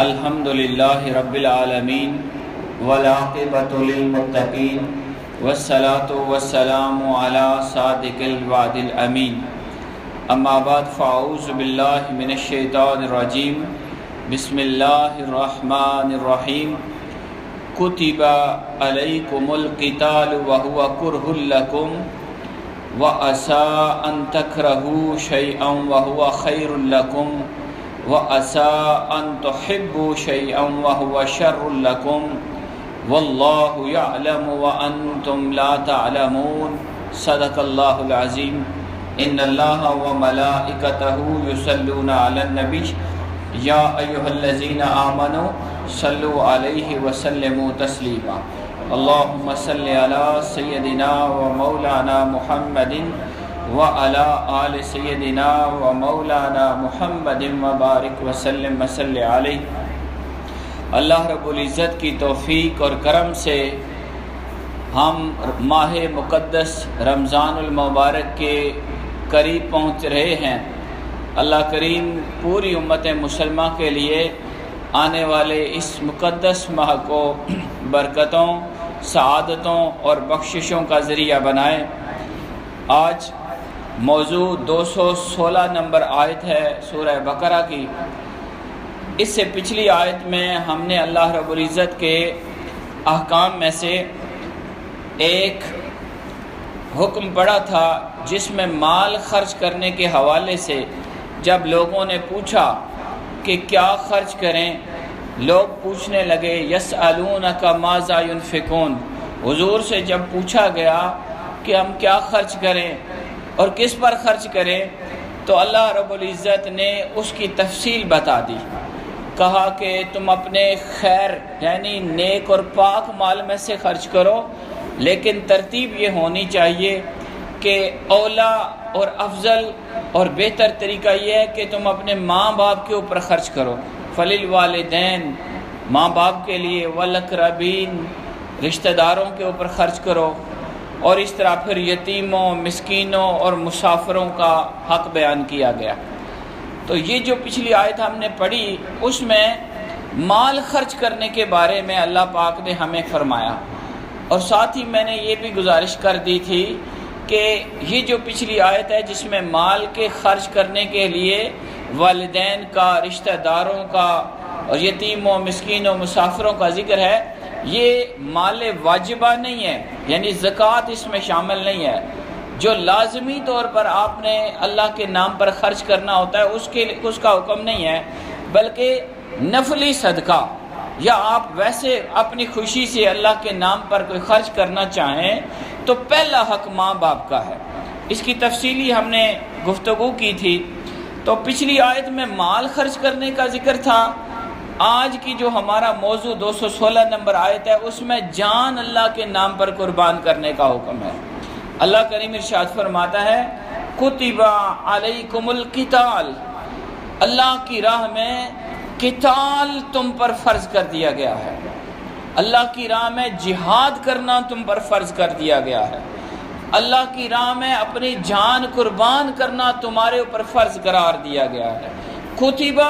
الحمد للہ رب العالمین والعاقبۃ للمتقین والصلاة والسلام علی صادق الوعد الامین اما بعد فاعوذ باللہ من الشیطان الرجیم بسم اللہ الرحمن الرحیم کتب علیکم القتال وهو کرہ لکم وعسى ان تکرہوا شیئا وهو خیر لکم وعسى ان تحبوا شيئا وهو شر لكم والله يعلم وانتم لا تعلمون صدق الله العظيم ان الله وملائكته يصلون على النبي يا ايها الذين امنوا صلوا عليه وسلموا تسليما اللهم صل على سيدنا ومولانا محمد وعلى آل سیدنا و مولانا محمد وبارک وسلم وصلی علیہ۔ اللہ رب العزت کی توفیق اور کرم سے ہم ماہ مقدس رمضان المبارک کے قریب پہنچ رہے ہیں۔ اللہ کریم پوری امت مسلمہ کے لیے آنے والے اس مقدس ماہ کو برکتوں، سعادتوں اور بخششوں کا ذریعہ بنائے۔ آج موضوع 216 نمبر آیت ہے سورہ بقرہ کی۔ اس سے پچھلی آیت میں ہم نے اللہ رب العزت کے احکام میں سے ایک حکم پڑھا تھا جس میں مال خرچ کرنے کے حوالے سے جب لوگوں نے پوچھا کہ کیا خرچ کریں، لوگ پوچھنے لگے یسألونک ماذا ينفقون، حضور سے جب پوچھا گیا کہ ہم کیا خرچ کریں اور کس پر خرچ کریں، تو اللہ رب العزت نے اس کی تفصیل بتا دی۔ کہا کہ تم اپنے خیر یعنی نیک اور پاک مال میں سے خرچ کرو، لیکن ترتیب یہ ہونی چاہیے کہ اولا اور افضل اور بہتر طریقہ یہ ہے کہ تم اپنے ماں باپ کے اوپر خرچ کرو، فللوالدین ماں باپ کے لیے، والاقربین رشتہ داروں کے اوپر خرچ کرو، اور اس طرح پھر یتیموں، مسکینوں اور مسافروں کا حق بیان کیا گیا۔ تو یہ جو پچھلی آیت ہم نے پڑھی اس میں مال خرچ کرنے کے بارے میں اللہ پاک نے ہمیں فرمایا، اور ساتھ ہی میں نے یہ بھی گزارش کر دی تھی کہ یہ جو پچھلی آیت ہے جس میں مال کے خرچ کرنے کے لیے والدین کا، رشتہ داروں کا اور یتیموں، مسکینوں، مسافروں کا ذکر ہے، یہ مال واجبہ نہیں ہے، یعنی زکوٰۃ اس میں شامل نہیں ہے۔ جو لازمی طور پر آپ نے اللہ کے نام پر خرچ کرنا ہوتا ہے اس کا حکم نہیں ہے، بلکہ نفلی صدقہ یا آپ ویسے اپنی خوشی سے اللہ کے نام پر کوئی خرچ کرنا چاہیں تو پہلا حق ماں باپ کا ہے۔ اس کی تفصیلی ہم نے گفتگو کی تھی۔ تو پچھلی آیت میں مال خرچ کرنے کا ذکر تھا، آج کی جو ہمارا موضوع 216 نمبر آیت ہے اس میں جان اللہ کے نام پر قربان کرنے کا حکم ہے۔ اللہ کریم ارشاد فرماتا ہے کتب علیکم القتال، اللہ کی راہ میں قتال تم پر فرض کر دیا گیا ہے، اللہ کی راہ میں جہاد کرنا تم پر فرض کر دیا گیا ہے، اللہ کی راہ میں اپنی جان قربان کرنا تمہارے اوپر فرض قرار دیا گیا ہے۔ کتبہ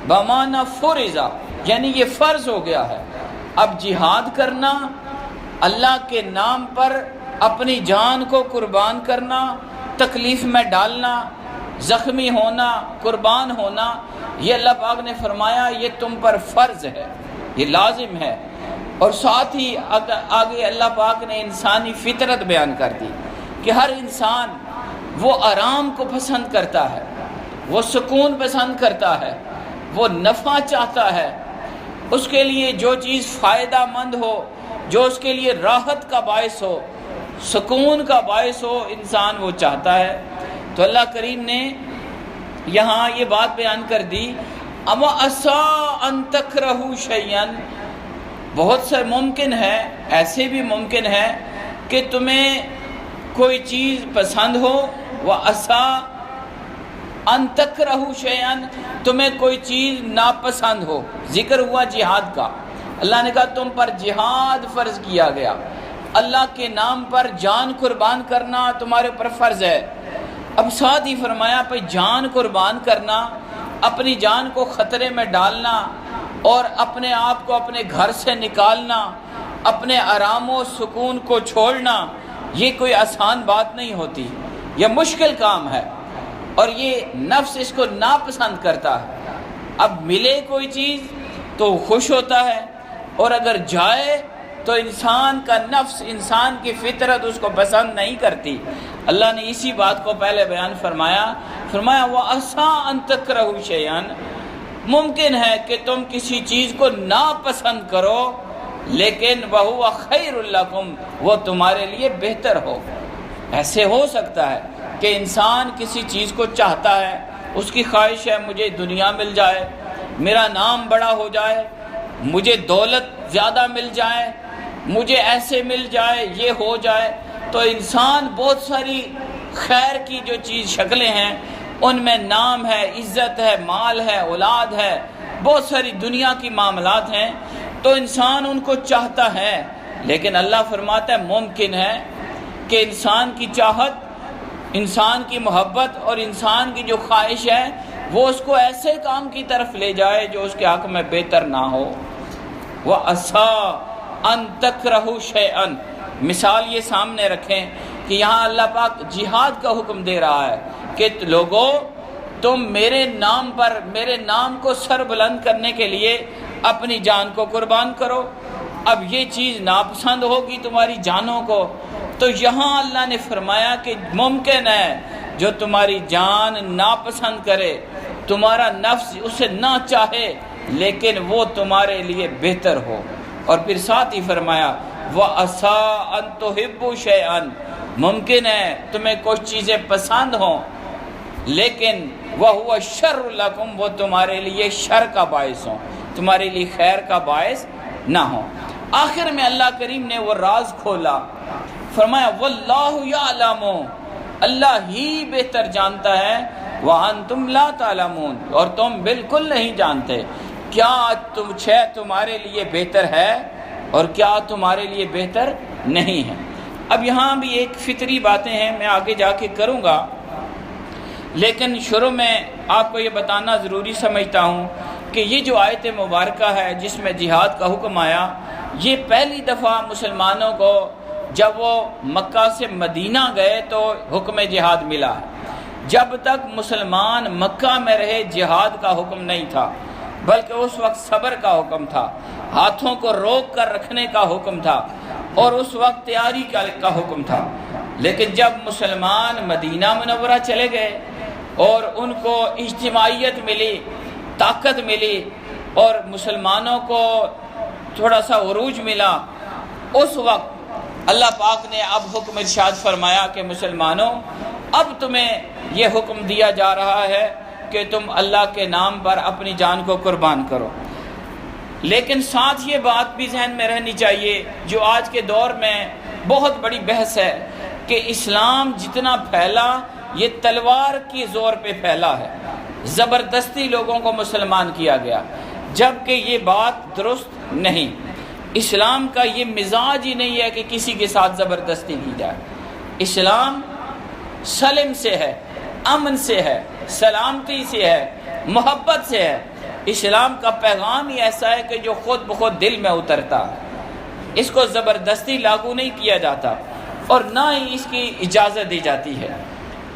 بمعنی فرضا، یعنی یہ فرض ہو گیا ہے۔ اب جہاد کرنا، اللہ کے نام پر اپنی جان کو قربان کرنا، تکلیف میں ڈالنا، زخمی ہونا، قربان ہونا، یہ اللہ پاک نے فرمایا یہ تم پر فرض ہے، یہ لازم ہے۔ اور ساتھ ہی آگے اللہ پاک نے انسانی فطرت بیان کر دی کہ ہر انسان وہ آرام کو پسند کرتا ہے، وہ سکون پسند کرتا ہے، وہ نفع چاہتا ہے، اس کے لیے جو چیز فائدہ مند ہو، جو اس کے لیے راحت کا باعث ہو، سکون کا باعث ہو، انسان وہ چاہتا ہے۔ تو اللہ کریم نے یہاں یہ بات بیان کر دی اما عسیٰ ان تکرہوا شیئا، بہت سے ممکن ہے، ایسے بھی ممکن ہے کہ تمہیں کوئی چیز پسند ہو، وعسیٰ ان تکرہوا شیئا، تمہیں کوئی چیز ناپسند ہو۔ ذکر ہوا جہاد کا، اللہ نے کہا تم پر جہاد فرض کیا گیا، اللہ کے نام پر جان قربان کرنا تمہارے اوپر فرض ہے۔ اب ساتھ ہی فرمایا پہ جان قربان کرنا، اپنی جان کو خطرے میں ڈالنا، اور اپنے آپ کو اپنے گھر سے نکالنا، اپنے آرام و سکون کو چھوڑنا، یہ کوئی آسان بات نہیں ہوتی، یہ مشکل کام ہے، اور یہ نفس اس کو ناپسند کرتا ہے۔ اب ملے کوئی چیز تو خوش ہوتا ہے، اور اگر جائے تو انسان کا نفس، انسان کی فطرت اس کو پسند نہیں کرتی۔ اللہ نے اسی بات کو پہلے بیان فرمایا وَعَسَىٰ أَن تَكْرَهُوا شَيْئًا، ممکن ہے کہ تم کسی چیز کو ناپسند کرو، لیکن وَهُوَ خَيْرٌ لَكُمْ، وہ تمہارے لیے بہتر ہو۔ ایسے ہو سکتا ہے کہ انسان کسی چیز کو چاہتا ہے، اس کی خواہش ہے مجھے دنیا مل جائے، میرا نام بڑا ہو جائے، مجھے دولت زیادہ مل جائے، مجھے ایسے مل جائے، یہ ہو جائے۔ تو انسان بہت ساری خیر کی جو چیز شکلیں ہیں، ان میں نام ہے، عزت ہے، مال ہے، اولاد ہے، بہت ساری دنیا کی معاملات ہیں، تو انسان ان کو چاہتا ہے۔ لیکن اللہ فرماتا ہے ممکن ہے کہ انسان کی چاہت، انسان کی محبت اور انسان کی جو خواہش ہے وہ اس کو ایسے کام کی طرف لے جائے جو اس کے حق میں بہتر نہ ہو۔ وَعَسَىٰ أَن تَكْرَهُوا شَيْئًا، مثال یہ سامنے رکھیں کہ یہاں اللہ پاک جہاد کا حکم دے رہا ہے کہ لوگوں تم میرے نام پر، میرے نام کو سر بلند کرنے کے لیے اپنی جان کو قربان کرو۔ اب یہ چیز ناپسند ہوگی تمہاری جانوں کو، تو یہاں اللہ نے فرمایا کہ ممکن ہے جو تمہاری جان ناپسند کرے، تمہارا نفس اسے نہ چاہے، لیکن وہ تمہارے لیے بہتر ہو۔ اور پھر ساتھ ہی فرمایا وَعَسَىٰ أَن تُحِبُّوا شَيْئًا، ممکن ہے تمہیں کچھ چیزیں پسند ہوں، لیکن وَهُوَ شَرٌّ لَكُمْ، وہ تمہارے لیے شر کا باعث ہوں، تمہارے لیے خیر کا باعث نہ ہوں۔ آخر میں اللہ کریم نے وہ راز کھولا، فرمایا وَاللَّهُ يَعْلَمُ، اللہ ہی بہتر جانتا ہے، وَأَنْتُمْ لَا تَعْلَمُونَ، اور تم بالکل نہیں جانتے کیا تمہارے لیے بہتر ہے اور کیا تمہارے لیے بہتر نہیں ہے۔ اب یہاں بھی ایک فطری باتیں ہیں، میں آگے جا کے کروں گا، لیکن شروع میں آپ کو یہ بتانا ضروری سمجھتا ہوں کہ یہ جو آیت مبارکہ ہے جس میں جہاد کا حکم آیا، یہ پہلی دفعہ مسلمانوں کو جب وہ مکہ سے مدینہ گئے تو حکم جہاد ملا۔ جب تک مسلمان مکہ میں رہے جہاد کا حکم نہیں تھا، بلکہ اس وقت صبر کا حکم تھا، ہاتھوں کو روک کر رکھنے کا حکم تھا، اور اس وقت تیاری کا حکم تھا۔ لیکن جب مسلمان مدینہ منورہ چلے گئے اور ان کو اجتماعیت ملی، طاقت ملی، اور مسلمانوں کو تھوڑا سا عروج ملا، اس وقت اللہ پاک نے اب حکم ارشاد فرمایا کہ مسلمانوں اب تمہیں یہ حکم دیا جا رہا ہے کہ تم اللہ کے نام پر اپنی جان کو قربان کرو۔ لیکن ساتھ یہ بات بھی ذہن میں رہنی چاہیے جو آج کے دور میں بہت بڑی بحث ہے کہ اسلام جتنا پھیلا یہ تلوار کی زور پہ پھیلا ہے، زبردستی لوگوں کو مسلمان کیا گیا، جبکہ یہ بات درست نہیں۔ اسلام کا یہ مزاج ہی نہیں ہے کہ کسی کے ساتھ زبردستی کی جائے۔ اسلام سلم سے ہے، امن سے ہے، سلامتی سے ہے، محبت سے ہے۔ اسلام کا پیغام ہی ایسا ہے کہ جو خود بخود دل میں اترتا ہے، اس کو زبردستی لاگو نہیں کیا جاتا اور نہ ہی اس کی اجازت دی جاتی ہے۔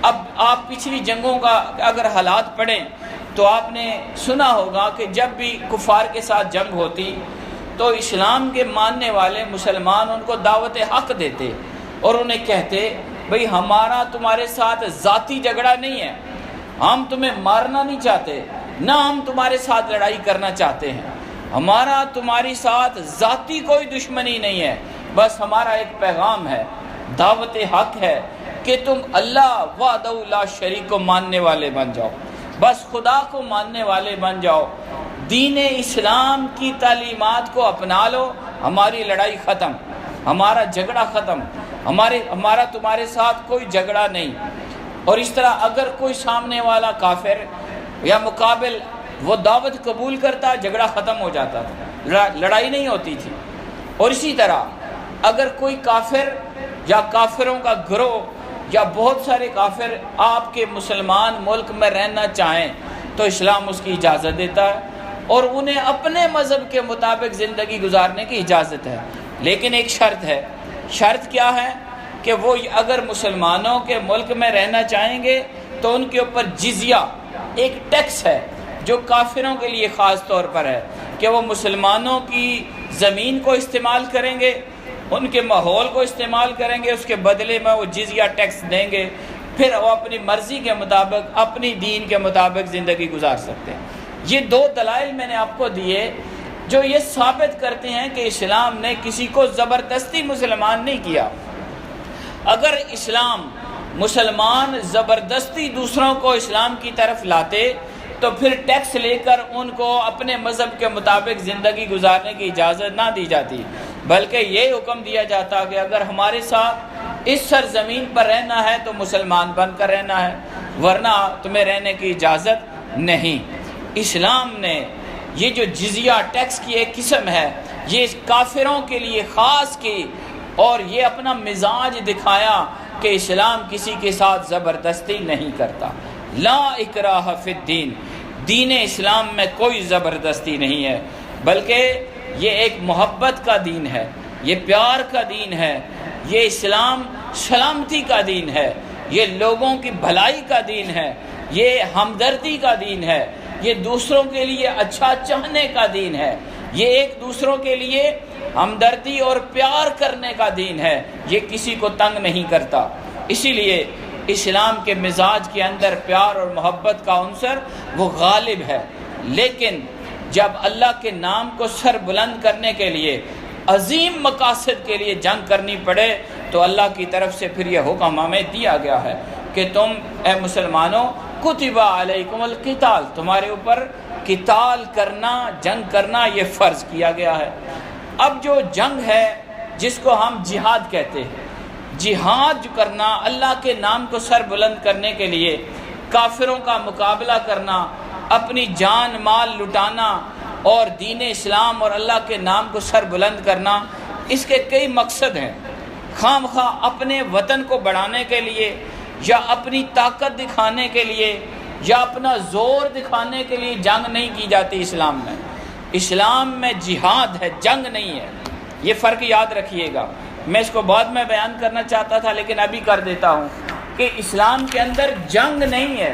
اب آپ پچھلی جنگوں کا اگر حالات پڑھیں تو آپ نے سنا ہوگا کہ جب بھی کفار کے ساتھ جنگ ہوتی تو اسلام کے ماننے والے مسلمان ان کو دعوت حق دیتے اور انہیں کہتے بھئی ہمارا تمہارے ساتھ ذاتی جھگڑا نہیں ہے، ہم تمہیں مارنا نہیں چاہتے، نہ ہم تمہارے ساتھ لڑائی کرنا چاہتے ہیں، ہمارا تمہاری ساتھ ذاتی کوئی دشمنی نہیں ہے، بس ہمارا ایک پیغام ہے، دعوت حق ہے کہ تم اللہ وحدہ لا شریک کو ماننے والے بن جاؤ، بس خدا کو ماننے والے بن جاؤ، دین اسلام کی تعلیمات کو اپنا لو، ہماری لڑائی ختم، ہمارا جھگڑا ختم، ہمارا تمہارے ساتھ کوئی جھگڑا نہیں۔ اور اس طرح اگر کوئی سامنے والا کافر یا مقابل وہ دعوت قبول کرتا، جھگڑا ختم ہو جاتا تھا، لڑائی نہیں ہوتی تھی۔ اور اسی طرح اگر کوئی کافر یا کافروں کا گروہ یا بہت سارے کافر آپ کے مسلمان ملک میں رہنا چاہیں تو اسلام اس کی اجازت دیتا ہے، اور انہیں اپنے مذہب کے مطابق زندگی گزارنے کی اجازت ہے، لیکن ایک شرط ہے۔ شرط کیا ہے؟ کہ وہ اگر مسلمانوں کے ملک میں رہنا چاہیں گے تو ان کے اوپر جزیہ ایک ٹیکس ہے جو کافروں کے لیے خاص طور پر ہے، کہ وہ مسلمانوں کی زمین کو استعمال کریں گے، ان کے ماحول کو استعمال کریں گے، اس کے بدلے میں وہ جزیہ ٹیکس دیں گے، پھر وہ اپنی مرضی کے مطابق اپنی دین کے مطابق زندگی گزار سکتے ہیں۔ یہ دو دلائل میں نے آپ کو دیے جو یہ ثابت کرتے ہیں کہ اسلام نے کسی کو زبردستی مسلمان نہیں کیا۔ اگر اسلام مسلمان زبردستی دوسروں کو اسلام کی طرف لاتے تو پھر ٹیکس لے کر ان کو اپنے مذہب کے مطابق زندگی گزارنے کی اجازت نہ دی جاتی، بلکہ یہ حکم دیا جاتا کہ اگر ہمارے ساتھ اس سرزمین پر رہنا ہے تو مسلمان بن کر رہنا ہے، ورنہ تمہیں رہنے کی اجازت نہیں۔ اسلام نے یہ جو جزیہ ٹیکس کی ایک قسم ہے یہ کافروں کے لیے خاص کی، اور یہ اپنا مزاج دکھایا کہ اسلام کسی کے ساتھ زبردستی نہیں کرتا۔ لا اکراہ فی الدین، دین اسلام میں کوئی زبردستی نہیں ہے، بلکہ یہ ایک محبت کا دین ہے، یہ پیار کا دین ہے، یہ اسلام سلامتی کا دین ہے، یہ لوگوں کی بھلائی کا دین ہے، یہ ہمدردی کا دین ہے، یہ دوسروں کے لیے اچھا چاہنے کا دین ہے، یہ ایک دوسروں کے لیے ہمدردی اور پیار کرنے کا دین ہے، یہ کسی کو تنگ نہیں کرتا۔ اسی لیے اسلام کے مزاج کے اندر پیار اور محبت کا عنصر وہ غالب ہے، لیکن جب اللہ کے نام کو سر بلند کرنے کے لیے عظیم مقاصد کے لیے جنگ کرنی پڑے تو اللہ کی طرف سے پھر یہ حکم ہمیں دیا گیا ہے کہ تم اے مسلمانوں کتب علیکم القتال، تمہارے اوپر قتال کرنا، جنگ کرنا یہ فرض کیا گیا ہے۔ اب جو جنگ ہے جس کو ہم جہاد کہتے ہیں، جہاد جو کرنا اللہ کے نام کو سر بلند کرنے کے لیے کافروں کا مقابلہ کرنا، اپنی جان مال لٹانا اور دین اسلام اور اللہ کے نام کو سر بلند کرنا، اس کے کئی مقصد ہیں۔ خام خواہ اپنے وطن کو بڑھانے کے لیے یا اپنی طاقت دکھانے کے لیے یا اپنا زور دکھانے کے لیے جنگ نہیں کی جاتی اسلام میں۔ اسلام میں جہاد ہے، جنگ نہیں ہے، یہ فرق یاد رکھیے گا۔ میں اس کو بعد میں بیان کرنا چاہتا تھا لیکن ابھی کر دیتا ہوں کہ اسلام کے اندر جنگ نہیں ہے،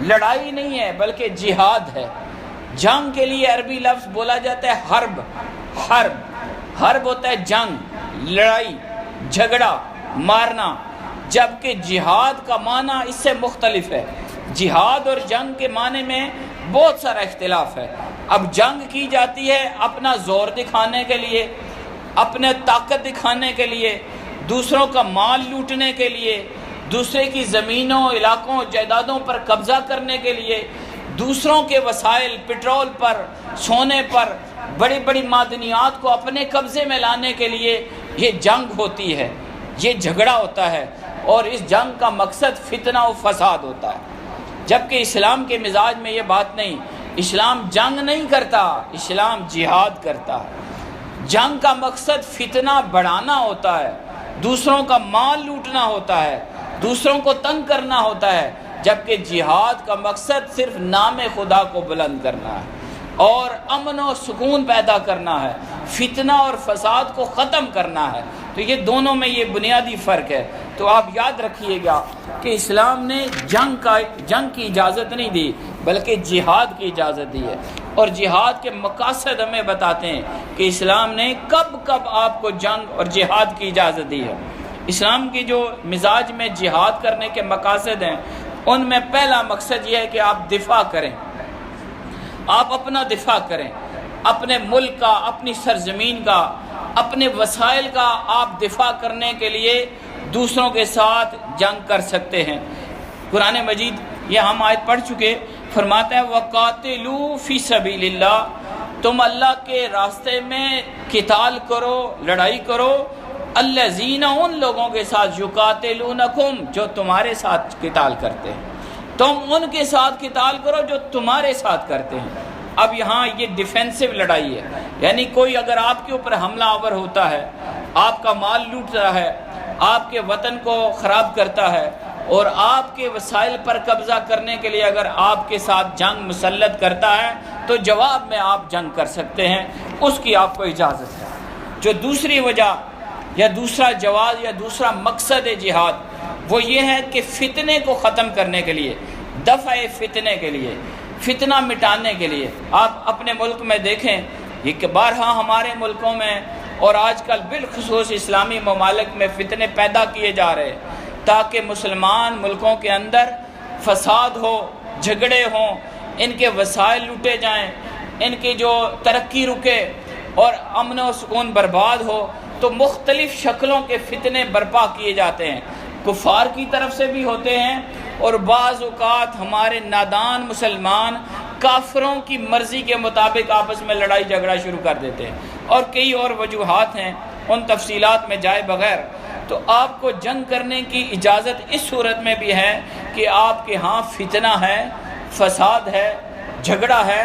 لڑائی نہیں ہے، بلکہ جہاد ہے۔ جنگ کے لیے عربی لفظ بولا جاتا ہے حرب۔ حرب ہوتا ہے جنگ، لڑائی، جھگڑا، مارنا، جبکہ جہاد کا معنی اس سے مختلف ہے۔ جہاد اور جنگ کے معنی میں بہت سارا اختلاف ہے۔ اب جنگ کی جاتی ہے اپنا زور دکھانے کے لیے، اپنے طاقت دکھانے کے لیے، دوسروں کا مال لوٹنے کے لیے، دوسرے کی زمینوں، علاقوں، جائیدادوں پر قبضہ کرنے کے لیے، دوسروں کے وسائل، پٹرول پر، سونے پر، بڑی بڑی معدنیات کو اپنے قبضے میں لانے کے لیے یہ جنگ ہوتی ہے، یہ جھگڑا ہوتا ہے، اور اس جنگ کا مقصد فتنہ و فساد ہوتا ہے۔ جبکہ اسلام کے مزاج میں یہ بات نہیں، اسلام جنگ نہیں کرتا، اسلام جہاد کرتا ہے۔ جنگ کا مقصد فتنہ بڑھانا ہوتا ہے، دوسروں کا مال لوٹنا ہوتا ہے، دوسروں کو تنگ کرنا ہوتا ہے، جبکہ جہاد کا مقصد صرف نام خدا کو بلند کرنا ہے اور امن و سکون پیدا کرنا ہے، فتنہ اور فساد کو ختم کرنا ہے۔ تو یہ دونوں میں یہ بنیادی فرق ہے۔ تو آپ یاد رکھیے گا کہ اسلام نے جنگ کی اجازت نہیں دی بلکہ جہاد کی اجازت دی ہے، اور جہاد کے مقاصد ہمیں بتاتے ہیں کہ اسلام نے کب کب آپ کو جنگ اور جہاد کی اجازت دی ہے۔ اسلام کی جو مزاج میں جہاد کرنے کے مقاصد ہیں ان میں پہلا مقصد یہ ہے کہ آپ دفاع کریں، آپ اپنا دفاع کریں، اپنے ملک کا، اپنی سرزمین کا، اپنے وسائل کا آپ دفاع کرنے کے لیے دوسروں کے ساتھ جنگ کر سکتے ہیں۔ قرآن مجید یہ ہم آیت پڑھ چکے، فرماتا ہے وَقَاتِلُوا فِي سَبِيلِ اللَّهِ، تم اللہ کے راستے میں قتال کرو، لڑائی کرو، الَّذِينَ ان لوگوں کے ساتھ يُقَاتِلُونَكُمْ جو تمہارے ساتھ قتال کرتے ہیں، تم ان کے ساتھ قتال کرو جو تمہارے ساتھ کرتے ہیں۔ اب یہاں یہ ڈیفینسو لڑائی ہے، یعنی کوئی اگر آپ کے اوپر حملہ آور ہوتا ہے، آپ کا مال لوٹ رہا ہے، آپ کے وطن کو خراب کرتا ہے اور آپ کے وسائل پر قبضہ کرنے کے لیے اگر آپ کے ساتھ جنگ مسلط کرتا ہے تو جواب میں آپ جنگ کر سکتے ہیں، اس کی آپ کو اجازت ہے۔ جو دوسری وجہ یا دوسرا جواز یا دوسرا مقصد جہاد وہ یہ ہے کہ فتنے کو ختم کرنے کے لیے، دفع فتنے کے لیے، فتنہ مٹانے کے لیے۔ آپ اپنے ملک میں دیکھیں، یہ کہ بارہا ہمارے ملکوں میں اور آج کل بالخصوص اسلامی ممالک میں فتنے پیدا کیے جا رہے ہیں تاکہ مسلمان ملکوں کے اندر فساد ہو، جھگڑے ہوں، ان کے وسائل لوٹے جائیں، ان کی جو ترقی رکے اور امن و سکون برباد ہو۔ تو مختلف شکلوں کے فتنے برپا کیے جاتے ہیں، کفار کی طرف سے بھی ہوتے ہیں اور بعض اوقات ہمارے نادان مسلمان کافروں کی مرضی کے مطابق آپس میں لڑائی جھگڑا شروع کر دیتے ہیں، اور کئی اور وجوہات ہیں، ان تفصیلات میں جائے بغیر تو آپ کو جنگ کرنے کی اجازت اس صورت میں بھی ہے کہ آپ کے ہاں فتنہ ہے، فساد ہے، جھگڑا ہے،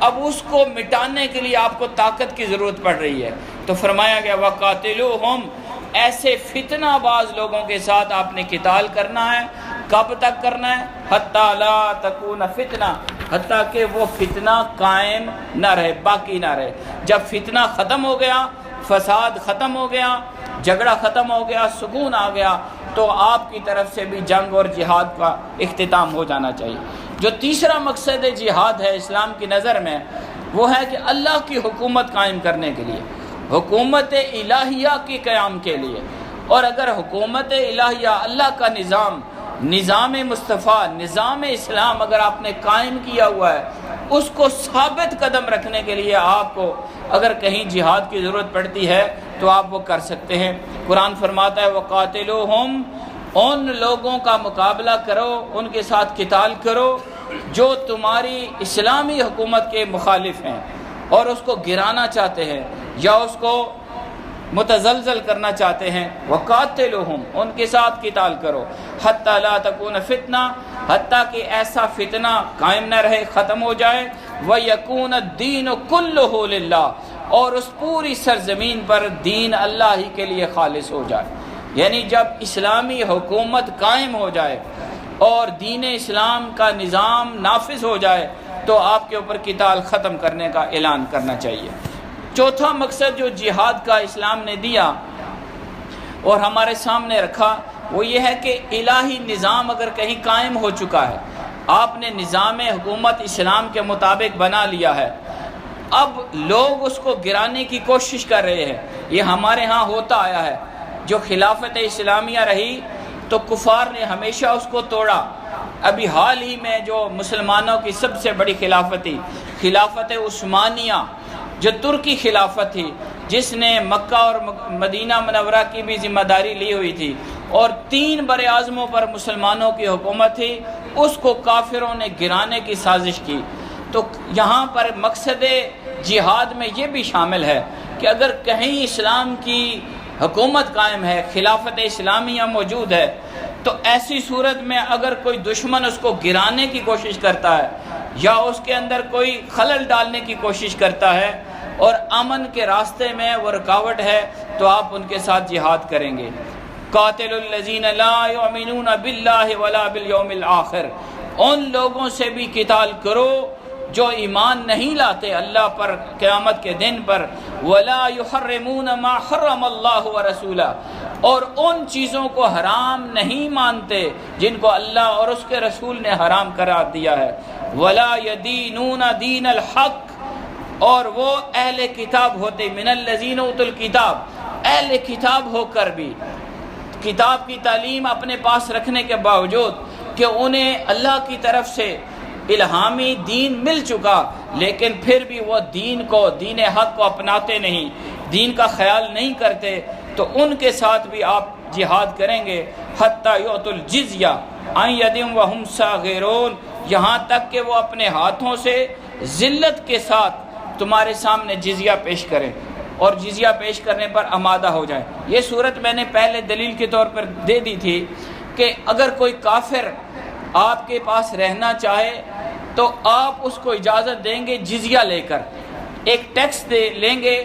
اب اس کو مٹانے کے لیے آپ کو طاقت کی ضرورت پڑ رہی ہے۔ تو فرمایا گیا وَقَاتِلُوهُمْ، ایسے فتنہ باز لوگوں کے ساتھ آپ نے قتال کرنا ہے۔ کب تک کرنا ہے؟ حَتَّى لَا تَكُونَ فِتْنَةٌ، حتیٰ کہ وہ فتنہ قائم نہ رہے، باقی نہ رہے۔ جب فتنہ ختم ہو گیا، فساد ختم ہو گیا، جھگڑا ختم ہو گیا، سکون آ گیا، تو آپ کی طرف سے بھی جنگ اور جہاد کا اختتام ہو جانا چاہیے۔ جو تیسرا مقصد جہاد ہے اسلام کی نظر میں، وہ ہے کہ اللہ کی حکومت قائم کرنے کے لیے، حکومت الہیہ کے قیام کے لیے۔ اور اگر حکومت الہیہ، اللہ کا نظام مصطفیٰ، نظام اسلام اگر آپ نے قائم کیا ہوا ہے، اس کو ثابت قدم رکھنے کے لیے آپ کو اگر کہیں جہاد کی ضرورت پڑتی ہے تو آپ وہ کر سکتے ہیں۔ قرآن فرماتا ہے وَقَاتِلُوهُمْ، ان لوگوں کا مقابلہ کرو، ان کے ساتھ قتال کرو جو تمہاری اسلامی حکومت کے مخالف ہیں اور اس کو گرانا چاہتے ہیں یا اس کو متزلزل کرنا چاہتے ہیں۔ وَقَاتِلُوهُمْ، ان کے ساتھ قتال کرو، حَتَّى لَا تَكُونَ فِتْنَةٌ، حتیٰ کہ ایسا فتنہ قائم نہ رہے، ختم ہو جائے۔ وَيَكُونَ الدِّينُ كُلُّهُ لِلَّهِ، اور اس پوری سرزمین پر دین اللہ ہی کے لیے خالص ہو جائے۔ یعنی جب اسلامی حکومت قائم ہو جائے اور دین اسلام کا نظام نافذ ہو جائے تو آپ کے اوپر قتال ختم کرنے کا اعلان کرنا چاہیے۔ چوتھا مقصد جو جہاد کا اسلام نے دیا اور ہمارے سامنے رکھا وہ یہ ہے کہ الہی نظام اگر کہیں قائم ہو چکا ہے، آپ نے نظام حکومت اسلام کے مطابق بنا لیا ہے، اب لوگ اس کو گرانے کی کوشش کر رہے ہیں۔ یہ ہمارے ہاں ہوتا آیا ہے، جو خلافت اسلامیہ رہی تو کفار نے ہمیشہ اس کو توڑا۔ ابھی حال ہی میں جو مسلمانوں کی سب سے بڑی خلافت تھی، خلافت عثمانیہ، جو ترکی خلافت تھی، جس نے مکہ اور مدینہ منورہ کی بھی ذمہ داری لی ہوئی تھی اور 3 براعظموں پر مسلمانوں کی حکومت تھی، اس کو کافروں نے گرانے کی سازش کی۔ تو یہاں پر مقصد جہاد میں یہ بھی شامل ہے کہ اگر کہیں اسلام کی حکومت قائم ہے، خلافت اسلامیہ موجود ہے، تو ایسی صورت میں اگر کوئی دشمن اس کو گرانے کی کوشش کرتا ہے یا اس کے اندر کوئی خلل ڈالنے کی کوشش کرتا ہے اور امن کے راستے میں وہ رکاوٹ ہے تو آپ ان کے ساتھ جہاد کریں گے۔ قاتل الذین لا یؤمنون باللہ ولا بالیوم الآخر، ان لوگوں سے بھی قتال کرو جو ایمان نہیں لاتے اللہ پر، قیامت کے دن پر، ولا یحرمون ما حرم اللہ ورسولہ، اور ان چیزوں کو حرام نہیں مانتے جن کو اللہ اور اس کے رسول نے حرام قرار دیا ہے، ولا یدینون دین الحق، اور وہ اہل کتاب ہوتے، من الذین اوتوا الکتاب، اہل کتاب ہو کر بھی، کتاب کی تعلیم اپنے پاس رکھنے کے باوجود کہ انہیں اللہ کی طرف سے الہامی دین مل چکا، لیکن پھر بھی وہ دین حق کو اپناتے نہیں، دین کا خیال نہیں کرتے، تو ان کے ساتھ بھی آپ جہاد کریں گے۔ حتیٰ یؤتوا الجزیہ عن ید وہم صاغرون، یہاں تک کہ وہ اپنے ہاتھوں سے ذلت کے ساتھ تمہارے سامنے جزیہ پیش کریں اور جزیہ پیش کرنے پر آمادہ ہو جائیں۔ یہ صورت میں نے پہلے دلیل کے طور پر دے دی تھی کہ اگر کوئی کافر آپ کے پاس رہنا چاہے تو آپ اس کو اجازت دیں گے جزیہ لے کر، ایک ٹیکس لیں گے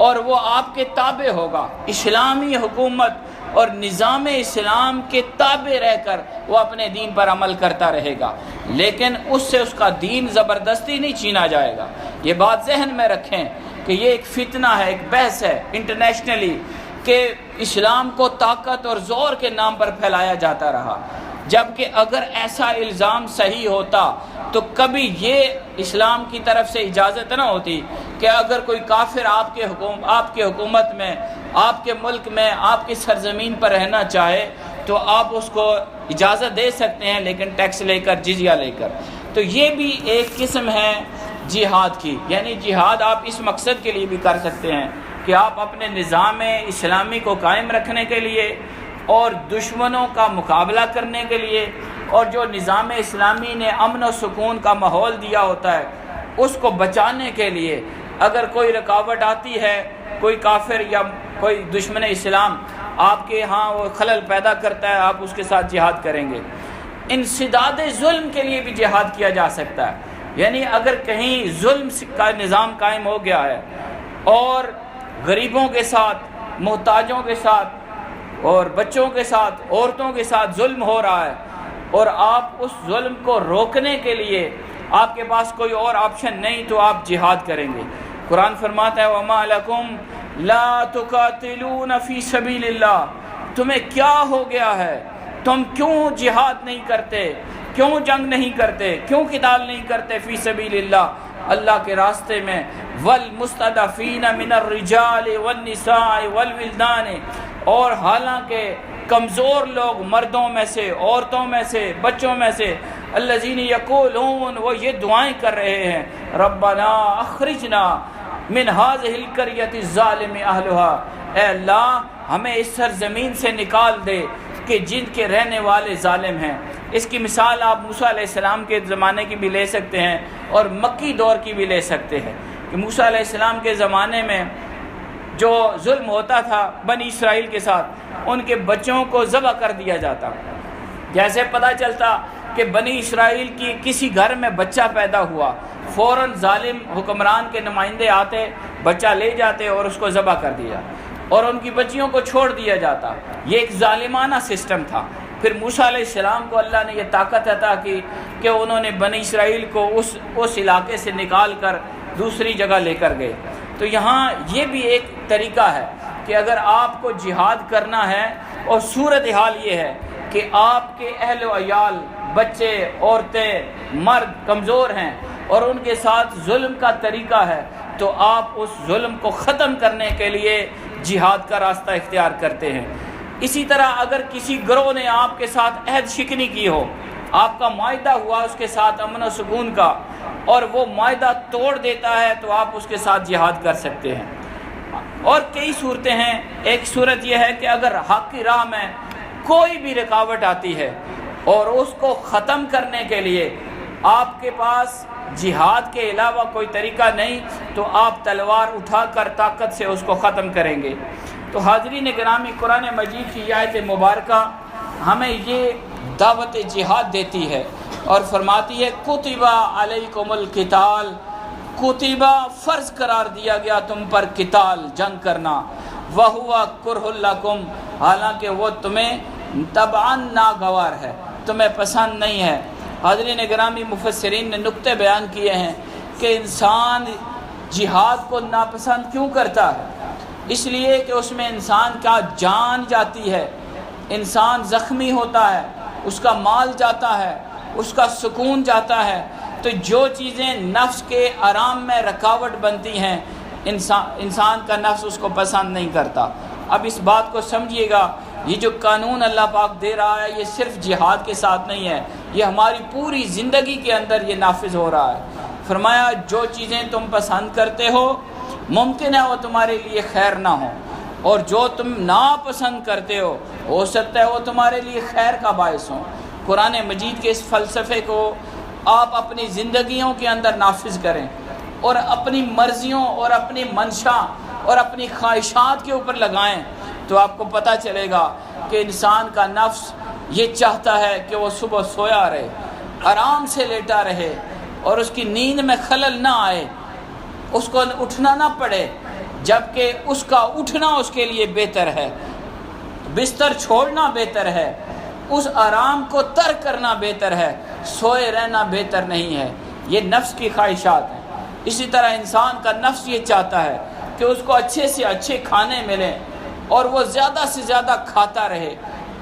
اور وہ آپ کے تابع ہوگا۔ اسلامی حکومت اور نظام اسلام کے تابع رہ کر وہ اپنے دین پر عمل کرتا رہے گا، لیکن اس سے اس کا دین زبردستی نہیں چھینا جائے گا۔ یہ بات ذہن میں رکھیں کہ یہ ایک فتنہ ہے، ایک بحث ہے انٹرنیشنلی کہ اسلام کو طاقت اور زور کے نام پر پھیلایا جاتا رہا، جبکہ اگر ایسا الزام صحیح ہوتا تو کبھی یہ اسلام کی طرف سے اجازت نہ ہوتی کہ اگر کوئی کافر آپ کے حکومت میں، آپ کے ملک میں، آپ کی سرزمین پر رہنا چاہے تو آپ اس کو اجازت دے سکتے ہیں، لیکن ٹیکس لے کر، جزیہ لے کر۔ تو یہ بھی ایک قسم ہے جہاد کی، یعنی جہاد آپ اس مقصد کے لیے بھی کر سکتے ہیں کہ آپ اپنے نظام اسلامی کو قائم رکھنے کے لیے اور دشمنوں کا مقابلہ کرنے کے لیے، اور جو نظام اسلامی نے امن و سکون کا ماحول دیا ہوتا ہے اس کو بچانے کے لیے اگر کوئی رکاوٹ آتی ہے، کوئی کافر یا کوئی دشمن اسلام آپ کے ہاں وہ خلل پیدا کرتا ہے، آپ اس کے ساتھ جہاد کریں گے۔ انسداد ظلم کے لیے بھی جہاد کیا جا سکتا ہے، یعنی اگر کہیں ظلم کا نظام قائم ہو گیا ہے اور غریبوں کے ساتھ، محتاجوں کے ساتھ اور بچوں کے ساتھ، عورتوں کے ساتھ ظلم ہو رہا ہے، اور آپ اس ظلم کو روکنے کے لیے آپ کے پاس کوئی اور آپشن نہیں تو آپ جہاد کریں گے۔ قرآن فرماتا ہے وَمَا لَكُمْ لَا تُقَاتِلُونَ فِي سَبِيلِ اللَّهِ، تمہیں کیا ہو گیا ہے، تم کیوں جہاد نہیں کرتے، کیوں جنگ نہیں کرتے، کیوں قتال نہیں کرتے فی سبیل اللہ، اللہ کے راستے میں، وَالْمُسْتَضْعَفِينَ مِنَ الرِّجَالِ وَالنِّسَاءِ وَالْوِلْدَانِ، اور حالانکہ کمزور لوگ مردوں میں سے، عورتوں میں سے، بچوں میں سے، الذین یقولون، وہ یہ دعائیں کر رہے ہیں ربنا اخرجنا من هذه القرية الظالم اهلها، اے اللہ ہمیں اس سرزمین سے نکال دے کہ جن کے رہنے والے ظالم ہیں۔ اس کی مثال آپ موسیٰ علیہ السلام کے زمانے کی بھی لے سکتے ہیں اور مکی دور کی بھی لے سکتے ہیں کہ موسیٰ علیہ السلام کے زمانے میں جو ظلم ہوتا تھا بنی اسرائیل کے ساتھ، ان کے بچوں کو ذبح کر دیا جاتا۔ جیسے پتہ چلتا کہ بنی اسرائیل کی کسی گھر میں بچہ پیدا ہوا، فوراً ظالم حکمران کے نمائندے آتے، بچہ لے جاتے اور اس کو ذبح کر دیا اور ان کی بچیوں کو چھوڑ دیا جاتا۔ یہ ایک ظالمانہ سسٹم تھا۔ پھر موسیٰ علیہ السلام کو اللہ نے یہ طاقت عطا کی کہ انہوں نے بنی اسرائیل کو اس علاقے سے نکال کر دوسری جگہ لے کر گئے۔ تو یہاں یہ بھی ایک طریقہ ہے کہ اگر آپ کو جہاد کرنا ہے اور صورتحال یہ ہے کہ آپ کے اہل و عیال، بچے، عورتیں، مرد کمزور ہیں اور ان کے ساتھ ظلم کا طریقہ ہے، تو آپ اس ظلم کو ختم کرنے کے لیے جہاد کا راستہ اختیار کرتے ہیں۔ اسی طرح اگر کسی گروہ نے آپ کے ساتھ عہد شکنی کی ہو، آپ کا معاہدہ ہوا اس کے ساتھ امن و سکون کا، اور وہ معاہدہ توڑ دیتا ہے تو آپ اس کے ساتھ جہاد کر سکتے ہیں۔ اور کئی صورتیں ہیں۔ ایک صورت یہ ہے کہ اگر حق کی راہ میں کوئی بھی رکاوٹ آتی ہے اور اس کو ختم کرنے کے لیے آپ کے پاس جہاد کے علاوہ کوئی طریقہ نہیں تو آپ تلوار اٹھا کر طاقت سے اس کو ختم کریں گے۔ تو حاضرین گرامی، قرآن مجید کی آیت مبارکہ ہمیں یہ دعوت جہاد دیتی ہے اور فرماتی ہے کتبہ علیکم القتال، کتبہ فرض قرار دیا گیا تم پر قتال، جنگ کرنا، وَهُوَ كُرْهُ لَكُمْ، حالانکہ وہ تمہیں طبعاً ناگوار ہے، تمہیں پسند نہیں ہے۔ حاضرین گرامی، مفسرین نے نکتے بیان کیے ہیں کہ انسان جہاد کو ناپسند کیوں کرتا ہے؟ اس لیے کہ اس میں انسان کا جان جاتی ہے، انسان زخمی ہوتا ہے، اس کا مال جاتا ہے، اس کا سکون جاتا ہے۔ تو جو چیزیں نفس کے آرام میں رکاوٹ بنتی ہیں، انسان کا نفس اس کو پسند نہیں کرتا۔ اب اس بات کو سمجھیے گا، یہ جو قانون اللہ پاک دے رہا ہے یہ صرف جہاد کے ساتھ نہیں ہے، یہ ہماری پوری زندگی کے اندر یہ نافذ ہو رہا ہے۔ فرمایا جو چیزیں تم پسند کرتے ہو ممکن ہے وہ تمہارے لیے خیر نہ ہو، اور جو تم ناپسند کرتے ہو سکتا ہے وہ تمہارے لیے خیر کا باعث ہو۔ قرآن مجید کے اس فلسفے کو آپ اپنی زندگیوں کے اندر نافذ کریں اور اپنی مرضیوں اور اپنی منشا اور اپنی خواہشات کے اوپر لگائیں، تو آپ کو پتہ چلے گا کہ انسان کا نفس یہ چاہتا ہے کہ وہ صبح سویا رہے، آرام سے لیٹا رہے اور اس کی نیند میں خلل نہ آئے، اس کو اٹھنا نہ پڑے، جبکہ اس کا اٹھنا اس کے لیے بہتر ہے۔ بستر چھوڑنا بہتر ہے، اس آرام کو ترک کرنا بہتر ہے، سوئے رہنا بہتر نہیں ہے۔ یہ نفس کی خواہشات ہیں۔ اسی طرح انسان کا نفس یہ چاہتا ہے کہ اس کو اچھے سے اچھے کھانے ملیں اور وہ زیادہ سے زیادہ کھاتا رہے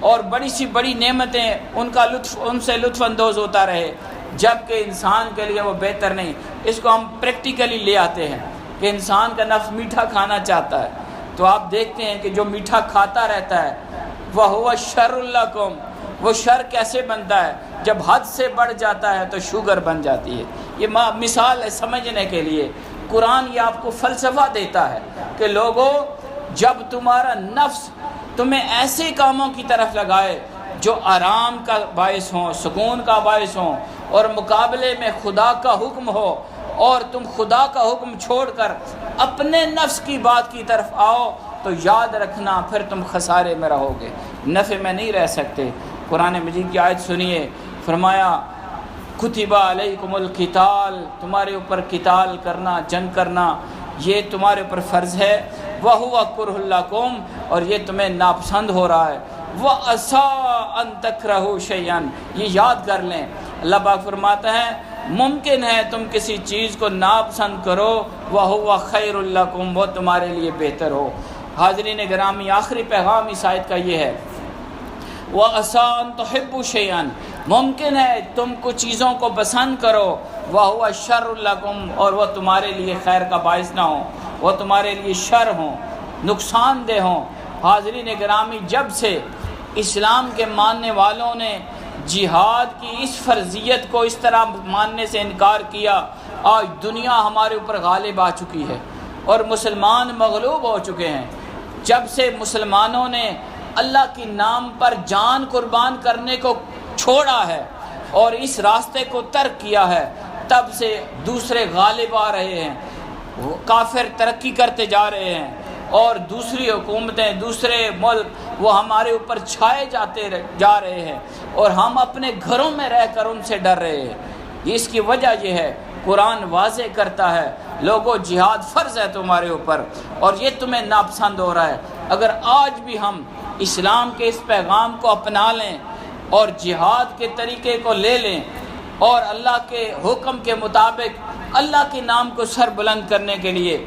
اور بڑی سی بڑی نعمتیں ان سے لطف اندوز ہوتا رہے، جبکہ انسان کے لیے وہ بہتر نہیں۔ اس کو ہم پریکٹیکلی لے آتے ہیں کہ انسان کا نفس میٹھا کھانا چاہتا ہے، تو آپ دیکھتے ہیں کہ جو میٹھا کھاتا رہتا ہے وَهُوَ شَرٌّ لَكُمْ، وہ شر کیسے بنتا ہے؟ جب حد سے بڑھ جاتا ہے تو شوگر بن جاتی ہے۔ یہ مثال ہے سمجھنے کے لیے۔ قرآن یہ آپ کو فلسفہ دیتا ہے کہ لوگوں، جب تمہارا نفس تمہیں ایسے کاموں کی طرف لگائے جو آرام کا باعث ہوں، سکون کا باعث ہوں، اور مقابلے میں خدا کا حکم ہو، اور تم خدا کا حکم چھوڑ کر اپنے نفس کی بات کی طرف آؤ، تو یاد رکھنا پھر تم خسارے میں رہو گے، نفع میں نہیں رہ سکتے۔ قرآن مجید کی آیت سنیے، فرمایا کتب علیکم القتال، تمہارے اوپر قتال کرنا، جنگ کرنا یہ تمہارے اوپر فرض ہے، وَهُوَ كُرْهٌ لَكُمْ، اور یہ تمہیں ناپسند ہو رہا ہے، وَعَسَىٰ أَن تَكْرَهُوا شَيْئًا، یہ یاد کر لیں۔ اللہ پاک فرماتا ہے ممکن ہے تم کسی چیز کو ناپسند کرو، وَهُوَ خَيْرٌ لَكُمْ، وہ تمہارے لیے بہتر ہو۔ حاضرین گرامی، آخری پیغام اس آیت کا یہ ہے، وَعَسَىٰ أَن تُحِبُّوا شَيْئًا، ممکن ہے تم کچھ چیزوں کو پسند کرو، وَهُوَ شَرٌّ لَكُمْ، اور وہ تمہارے لیے خیر کا باعث نہ ہوں، وہ تمہارے لیے شر ہوں، نقصان دہ ہوں۔ حاضرین گرامی، جب سے اسلام کے ماننے والوں نے جہاد کی اس فرضیت کو اس طرح ماننے سے انکار کیا، آج دنیا ہمارے اوپر غالب آ چکی ہے اور مسلمان مغلوب ہو چکے ہیں۔ جب سے مسلمانوں نے اللہ کے نام پر جان قربان کرنے کو چھوڑا ہے اور اس راستے کو ترک کیا ہے، تب سے دوسرے غالب آ رہے ہیں، کافر ترقی کرتے جا رہے ہیں، اور دوسری حکومتیں، دوسرے ملک وہ ہمارے اوپر چھائے جا رہے ہیں، اور ہم اپنے گھروں میں رہ کر ان سے ڈر رہے ہیں۔ اس کی وجہ یہ ہے، قرآن واضح کرتا ہے لوگوں جہاد فرض ہے تمہارے اوپر، اور یہ تمہیں ناپسند ہو رہا ہے۔ اگر آج بھی ہم اسلام کے اس پیغام کو اپنا لیں اور جہاد کے طریقے کو لے لیں اور اللہ کے حکم کے مطابق اللہ کے نام کو سر بلند کرنے کے لیے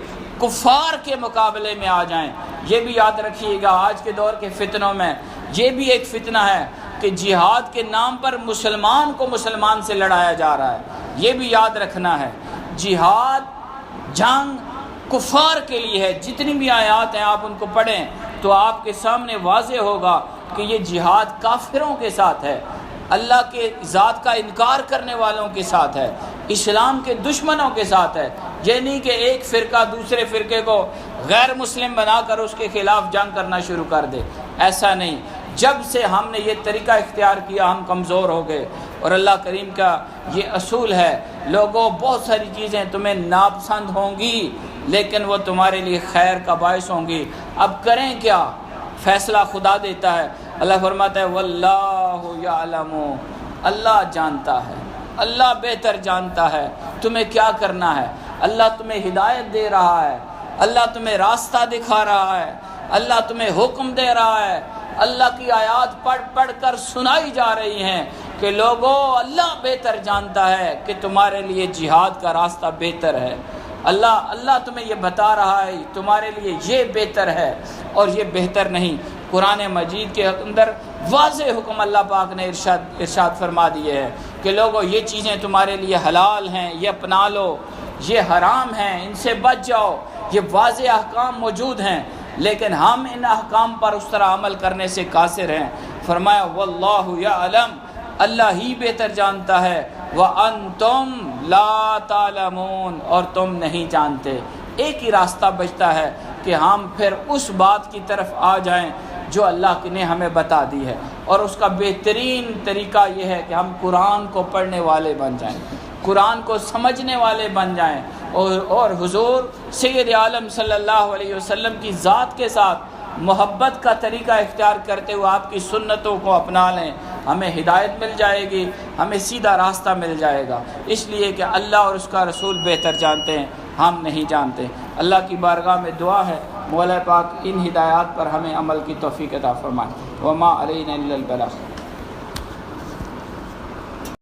کفار کے مقابلے میں آ جائیں، یہ بھی یاد رکھیے گا آج کے دور کے فتنوں میں یہ بھی ایک فتنہ ہے کہ جہاد کے نام پر مسلمان کو مسلمان سے لڑایا جا رہا ہے، یہ بھی یاد رکھنا ہے۔ جہاد، جنگ کفار کے لیے ہے۔ جتنی بھی آیات ہیں آپ ان کو پڑھیں تو آپ کے سامنے واضح ہوگا کہ یہ جہاد کافروں کے ساتھ ہے، اللہ کے ذات کا انکار کرنے والوں کے ساتھ ہے، اسلام کے دشمنوں کے ساتھ ہے۔ یہ نہیں کہ ایک فرقہ دوسرے فرقے کو غیر مسلم بنا کر اس کے خلاف جنگ کرنا شروع کر دے، ایسا نہیں۔ جب سے ہم نے یہ طریقہ اختیار کیا ہم کمزور ہو گئے، اور اللہ کریم کا یہ اصول ہے، لوگوں بہت ساری چیزیں تمہیں ناپسند ہوں گی لیکن وہ تمہارے لیے خیر کا باعث ہوں گی۔ اب کریں کیا؟ فیصلہ خدا دیتا ہے۔ اللہ فرماتا ہے واللہ یعلم، اللہ جانتا ہے، اللہ بہتر جانتا ہے تمہیں کیا کرنا ہے۔ اللہ تمہیں ہدایت دے رہا ہے، اللہ تمہیں راستہ دکھا رہا ہے، اللہ تمہیں حکم دے رہا ہے۔ اللہ کی آیات پڑھ پڑھ کر سنائی جا رہی ہیں کہ لوگوں اللہ بہتر جانتا ہے کہ تمہارے لیے جہاد کا راستہ بہتر ہے۔ اللہ تمہیں یہ بتا رہا ہے تمہارے لیے یہ بہتر ہے اور یہ بہتر نہیں۔ قرآن مجید کے اندر واضح حکم اللہ پاک نے ارشاد فرما دیے ہے کہ لوگوں یہ چیزیں تمہارے لیے حلال ہیں، یہ اپنا لو، یہ حرام ہیں، ان سے بچ جاؤ۔ یہ واضح احکام موجود ہیں لیکن ہم ان احکام پر اس طرح عمل کرنے سے قاصر ہیں۔ فرمایا واللہ یعلم، اللہ ہی بہتر جانتا ہے، وَأَنْتُمْ لَا تَعْلَمُونَ، اور تم نہیں جانتے۔ ایک ہی راستہ بچتا ہے کہ ہم پھر اس بات کی طرف آ جائیں جو اللہ نے ہمیں بتا دی ہے، اور اس کا بہترین طریقہ یہ ہے کہ ہم قرآن کو پڑھنے والے بن جائیں، قرآن کو سمجھنے والے بن جائیں، اور حضور سید عالم صلی اللہ علیہ وسلم کی ذات کے ساتھ محبت کا طریقہ اختیار کرتے ہوئے آپ کی سنتوں کو اپنا لیں۔ ہمیں ہدایت مل جائے گی، ہمیں سیدھا راستہ مل جائے گا، اس لیے کہ اللہ اور اس کا رسول بہتر جانتے ہیں۔ ہم نہیں جانتے۔ اللہ کی بارگاہ میں دعا ہے مولا پاک ان ہدایات پر ہمیں عمل کی توفیق عطا فرمائے۔ وما علینا الا البلاغ۔